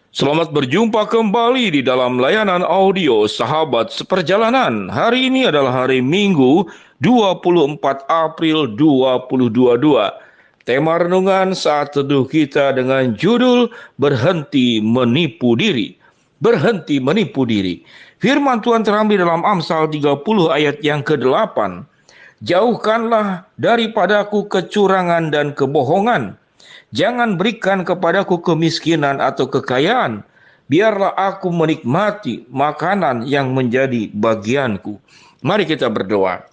Selamat berjumpa kembali di dalam layanan audio Sahabat Seperjalanan. Hari ini adalah hari Minggu 24 April 2022. Tema renungan saat teduh kita dengan judul Berhenti Menipu Diri. Berhenti menipu diri. Firman Tuhan terambil dalam Amsal 30 ayat yang ke-8. Jauhkanlah daripadaku kecurangan dan kebohongan. Jangan berikan kepadaku kemiskinan atau kekayaan. Biarlah aku menikmati makanan yang menjadi bagianku. Mari kita berdoa.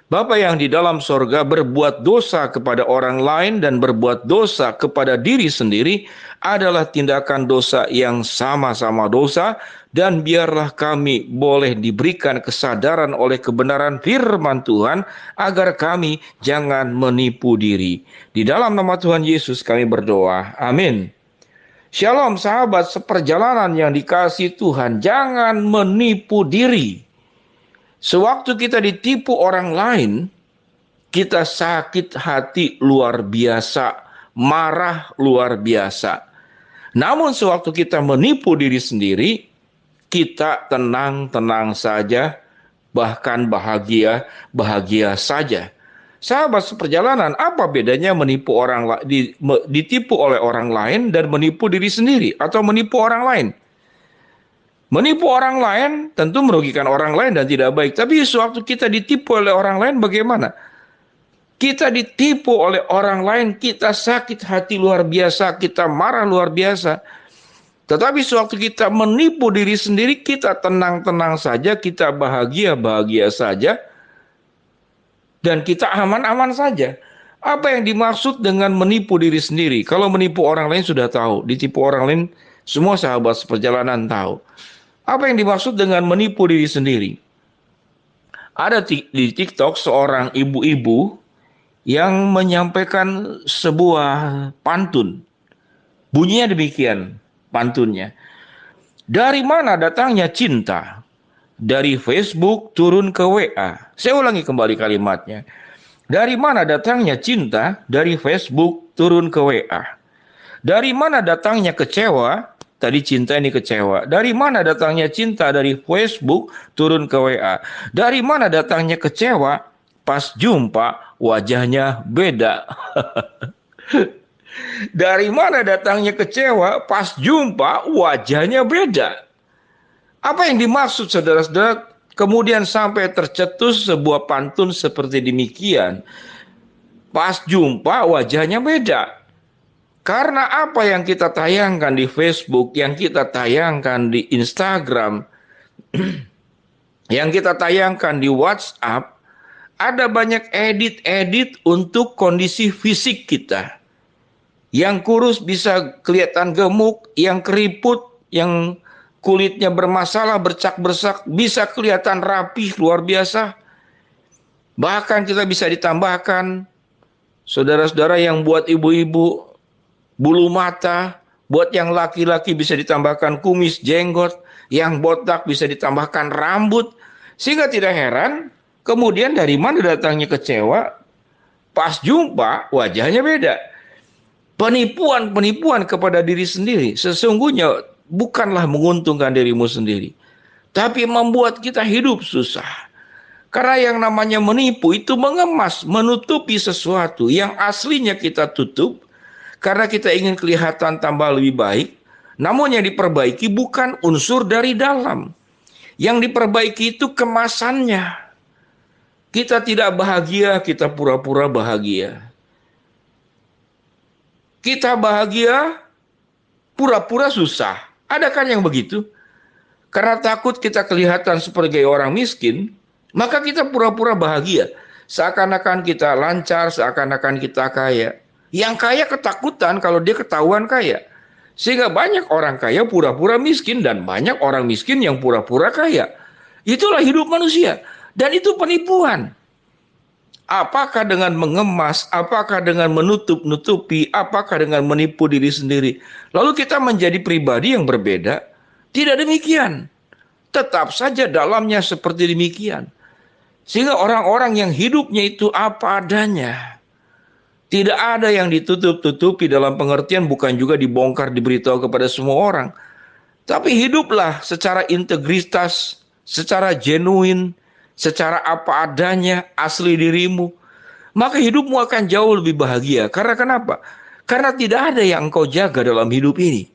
Bapa yang di dalam sorga, berbuat dosa kepada orang lain dan berbuat dosa kepada diri sendiri adalah tindakan dosa yang sama-sama dosa, dan biarlah kami boleh diberikan kesadaran oleh kebenaran firman Tuhan agar kami jangan menipu diri. Di dalam nama Tuhan Yesus kami berdoa. Amin. Shalom sahabat seperjalanan yang dikasihi Tuhan, jangan menipu diri. Sewaktu kita ditipu orang lain, kita sakit hati luar biasa, marah luar biasa. Namun sewaktu kita menipu diri sendiri, kita tenang-tenang saja, bahkan bahagia saja. Sahabat seperjalanan, apa bedanya ditipu oleh orang lain dan menipu diri sendiri atau menipu orang lain? Menipu orang lain tentu merugikan orang lain dan tidak baik. Tapi sewaktu kita ditipu oleh orang lain bagaimana? Kita ditipu oleh orang lain, kita sakit hati luar biasa, kita marah luar biasa. Tetapi sewaktu kita menipu diri sendiri, kita tenang-tenang saja, kita bahagia saja, dan kita aman-aman saja. Apa yang dimaksud dengan menipu diri sendiri? Kalau menipu orang lain sudah tahu, ditipu orang lain semua sahabat seperjalanan tahu. Apa yang dimaksud dengan menipu diri sendiri? Ada di TikTok seorang ibu-ibu yang menyampaikan sebuah pantun. Bunyinya demikian pantunnya. Dari mana datangnya cinta? Dari Facebook turun ke WA. Saya ulangi kembali kalimatnya. Dari mana datangnya cinta? Dari Facebook turun ke WA. Dari mana datangnya kecewa? Tadi cinta, ini kecewa. Dari mana datangnya cinta? Dari Facebook turun ke WA. Dari mana datangnya kecewa? Pas jumpa wajahnya beda. Dari mana datangnya kecewa? Pas jumpa wajahnya beda. Apa yang dimaksud saudara-saudara? Kemudian sampai tercetus sebuah pantun seperti demikian. Pas jumpa wajahnya beda. Karena apa yang kita tayangkan di Facebook, yang kita tayangkan di Instagram, yang kita tayangkan di WhatsApp, ada banyak edit-edit untuk kondisi fisik kita. Yang kurus bisa kelihatan gemuk, yang keriput, yang kulitnya bermasalah, bercak-bercak, bisa kelihatan rapih, luar biasa. Bahkan kita bisa ditambahkan, saudara-saudara yang buat ibu-ibu, bulu mata, buat yang laki-laki bisa ditambahkan kumis, jenggot, yang botak bisa ditambahkan rambut. Sehingga tidak heran, kemudian dari mana datangnya kecewa, pas jumpa wajahnya beda. Penipuan kepada diri sendiri sesungguhnya bukanlah menguntungkan dirimu sendiri, tapi membuat kita hidup susah. Karena yang namanya menipu itu mengemas, menutupi sesuatu yang aslinya kita tutup, karena kita ingin kelihatan tambah lebih baik. Namun yang diperbaiki bukan unsur dari dalam. Yang diperbaiki itu kemasannya. Kita tidak bahagia, kita pura-pura bahagia. Kita bahagia, pura-pura susah. Ada kan yang begitu? Karena takut kita kelihatan sebagai orang miskin, maka kita pura-pura bahagia. Seakan-akan kita lancar, seakan-akan kita kaya. Yang kaya ketakutan kalau dia ketahuan kaya. Sehingga banyak orang kaya pura-pura miskin dan banyak orang miskin yang pura-pura kaya. Itulah hidup manusia. Dan itu penipuan. Apakah dengan mengemas, apakah dengan menutup-nutupi, apakah dengan menipu diri sendiri. Lalu kita menjadi pribadi yang berbeda? Tidak demikian. Tetap saja dalamnya seperti demikian. Sehingga orang-orang yang hidupnya itu apa adanya. Tidak ada yang ditutup-tutupi dalam pengertian bukan juga dibongkar, diberitahu kepada semua orang. Tapi hiduplah secara integritas, secara genuine, secara apa adanya, asli dirimu. Maka hidupmu akan jauh lebih bahagia. Karena kenapa? Karena tidak ada yang engkau jaga dalam hidup ini.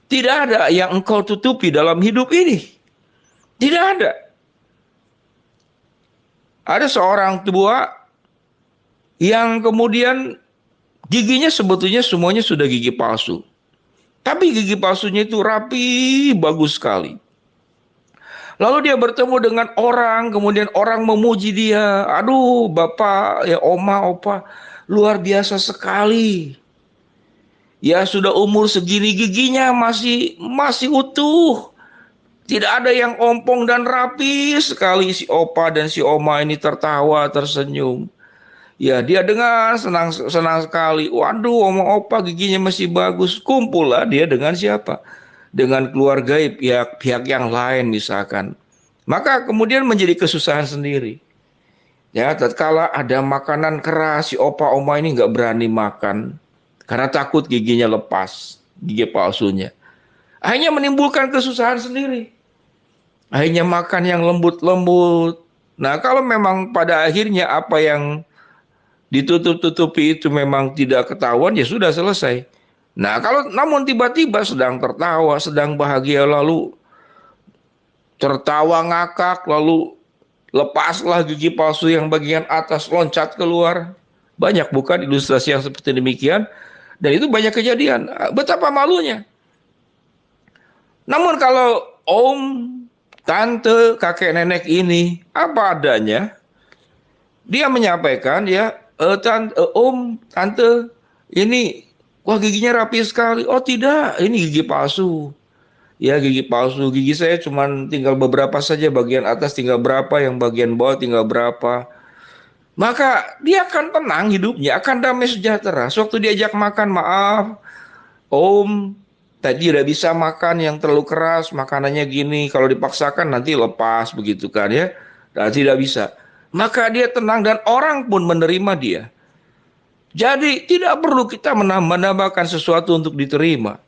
Tidak ada yang engkau tutupi dalam hidup ini. Tidak ada. Ada seorang tua yang kemudian giginya sebetulnya semuanya sudah gigi palsu. Tapi gigi palsunya itu rapi, bagus sekali. Lalu dia bertemu dengan orang, kemudian orang memuji dia. Aduh, bapak, ya oma, opa, luar biasa sekali. Ya sudah umur segini giginya masih utuh. Tidak ada yang ompong dan rapi sekali. Si opa dan si oma ini tertawa, tersenyum. Ya, dia dengar senang sekali. Waduh, oma opa giginya masih bagus. Kumpul lah dia dengan siapa? Dengan keluarga pihak yang lain misalkan. Maka kemudian menjadi kesusahan sendiri. Ya, tatkala ada makanan keras, si opa oma ini nggak berani makan karena takut giginya lepas, gigi palsunya. Akhirnya menimbulkan kesusahan sendiri. Akhirnya makan yang lembut-lembut. Nah, kalau memang pada akhirnya apa yang ditutup-tutupi itu memang tidak ketahuan, ya sudah selesai. Nah, kalau namun tiba-tiba sedang tertawa, sedang bahagia, lalu tertawa ngakak, lalu lepaslah gigi palsu yang bagian atas loncat keluar. Banyak bukan ilustrasi yang seperti demikian. Dan itu banyak kejadian. Betapa malunya. Namun kalau om, tante, kakek nenek ini apa adanya, dia menyampaikan ya, om, tante, ini wah giginya rapi sekali. Oh tidak, ini gigi palsu. Ya gigi palsu, gigi saya cuma tinggal beberapa saja, bagian atas tinggal berapa, yang bagian bawah tinggal berapa. Maka dia akan tenang hidupnya, akan damai sejahtera. Sewaktu diajak makan, maaf, om, tadi udah bisa makan yang terlalu keras, makanannya gini, kalau dipaksakan nanti lepas begitu kan ya. Nah, tidak bisa. Maka dia tenang dan orang pun menerima dia. Jadi tidak perlu kita menambah-nambahkan sesuatu untuk diterima.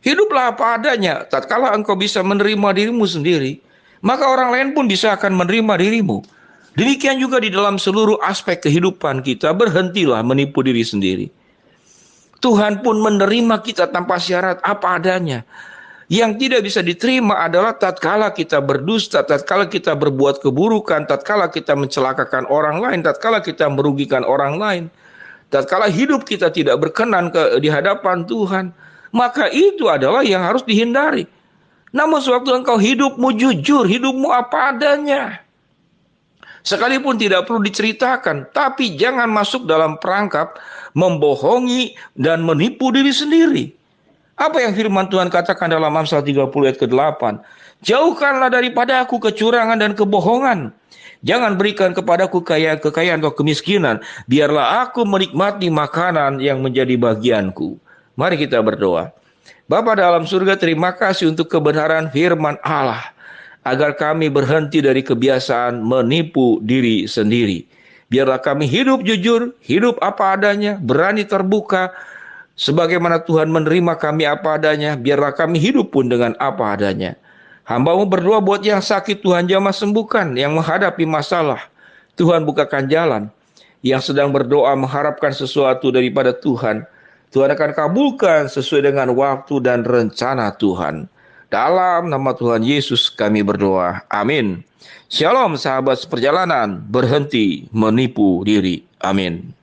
Hiduplah apa adanya. Tatkala engkau bisa menerima dirimu sendiri, maka orang lain pun bisa akan menerima dirimu. Demikian juga di dalam seluruh aspek kehidupan kita, berhentilah menipu diri sendiri. Tuhan pun menerima kita tanpa syarat apa adanya. Yang tidak bisa diterima adalah tatkala kita berdusta, tatkala kita berbuat keburukan, tatkala kita mencelakakan orang lain, tatkala kita merugikan orang lain, tatkala hidup kita tidak berkenan di hadapan Tuhan. Maka itu adalah yang harus dihindari. Namun sewaktu engkau hidupmu jujur, hidupmu apa adanya, sekalipun tidak perlu diceritakan, tapi jangan masuk dalam perangkap membohongi dan menipu diri sendiri. Apa yang firman Tuhan katakan dalam Amsal 30 ayat ke-8? Jauhkanlah daripada aku kecurangan dan kebohongan. Jangan berikan kepadaku kekayaan atau kemiskinan. Biarlah aku menikmati makanan yang menjadi bagianku. Mari kita berdoa. Bapa dalam surga, terima kasih untuk kebenaran firman Allah. Agar kami berhenti dari kebiasaan menipu diri sendiri. Biarlah kami hidup jujur, hidup apa adanya, berani terbuka. Sebagaimana Tuhan menerima kami apa adanya, biarlah kami hidup pun dengan apa adanya. Hamba-Mu berdoa buat yang sakit, Tuhan jamah sembuhkan. Yang menghadapi masalah, Tuhan bukakan jalan. Yang sedang berdoa mengharapkan sesuatu daripada Tuhan, Tuhan akan kabulkan sesuai dengan waktu dan rencana Tuhan. Dalam nama Tuhan Yesus kami berdoa. Amin. Shalom sahabat seperjalanan, berhenti menipu diri. Amin.